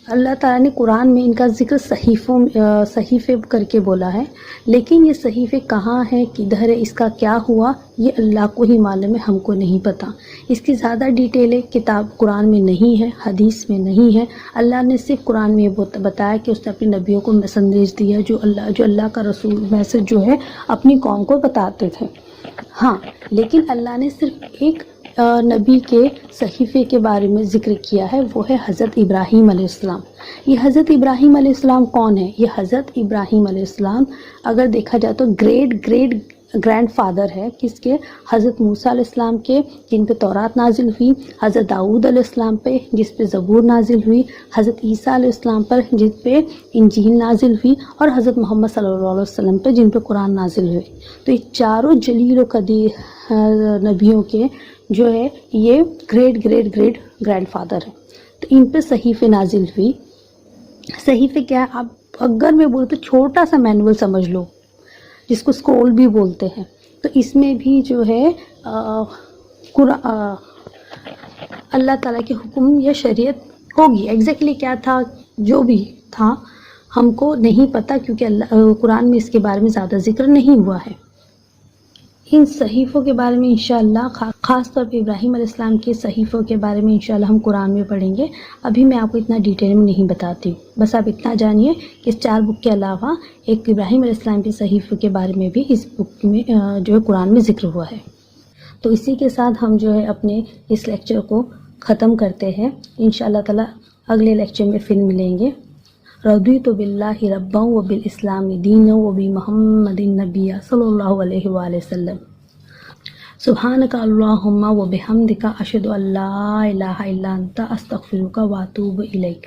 اللہ تعالیٰ نے قرآن میں ان کا ذکر صحیفے کر کے بولا ہے، لیکن یہ صحیفے کہاں ہیں، کدھر ہے، اس کا کیا ہوا، یہ اللہ کو ہی معلوم ہے، ہم کو نہیں پتہ. اس کی زیادہ ڈیٹیلیں کتاب قرآن میں نہیں ہے، حدیث میں نہیں ہے. اللہ نے صرف قرآن میں یہ بتایا کہ اس نے اپنے نبیوں کو سندیش دیا، جو اللہ کا رسول میسج جو ہے اپنی قوم کو بتاتے تھے. ہاں، لیکن اللہ نے صرف ایک نبی کے صحیفے کے بارے میں ذکر کیا ہے، وہ ہے حضرت ابراہیم علیہ السلام. یہ حضرت ابراہیم علیہ السلام کون ہے؟ یہ حضرت ابراہیم علیہ السلام اگر دیکھا جائے تو گرینڈ فادر ہے کس کے؟ حضرت موسیٰ علیہ السلام کے، جن پہ تورات نازل ہوئی، حضرت داؤد علیہ السلام پہ جس پہ زبور نازل ہوئی، حضرت عیسیٰ علیہ السلام پر جس پہ انجیل نازل ہوئی، اور حضرت محمد صلی اللہ علیہ وسلم پہ جن پہ قرآن نازل ہوئی. تو یہ چاروں جلیل و قدیر نبیوں کے جو ہے یہ گرینڈ فادر ہیں. تو ان پہ صحیفے نازل ہوئی. صحیفے کیا ہے؟ آپ اگر میں بولوں تو چھوٹا سا مینول سمجھ لو، جس کو اسکرول بھی بولتے ہیں. تو اس میں بھی جو ہے اللہ تعالیٰ کے حکم یا شریعت ہوگی. ایگزیکٹلی کیا تھا، جو بھی تھا ہم کو نہیں پتہ، کیونکہ قرآن میں اس کے بارے میں زیادہ ذکر نہیں ہوا ہے. ان صحیفوں کے بارے میں انشاءاللہ خاص طور پہ ابراہیم علیہ السلام کے صحیفوں کے بارے میں انشاءاللہ ہم قرآن میں پڑھیں گے. ابھی میں آپ کو اتنا ڈیٹیل میں نہیں بتاتی، بس آپ اتنا جانیے کہ اس 4 بک کے علاوہ ایک ابراہیم علیہ السلام کے صحیفوں کے بارے میں بھی اس بک میں جو ہے قرآن میں ذکر ہوا ہے. تو اسی کے ساتھ ہم جو ہے اپنے اس لیکچر کو ختم کرتے ہیں. انشاءاللہ تعالی اگلے لیکچر میں پھر ملیں گے. رضیت باللہ ربا و بالاسلام دینا و بمحمد نبی صلی اللہ علیہ وآلہ وسلم. سبحانک اللہم و بحمدک اشہد ان لا الہ الا انت استغفرک و اتوب الیک.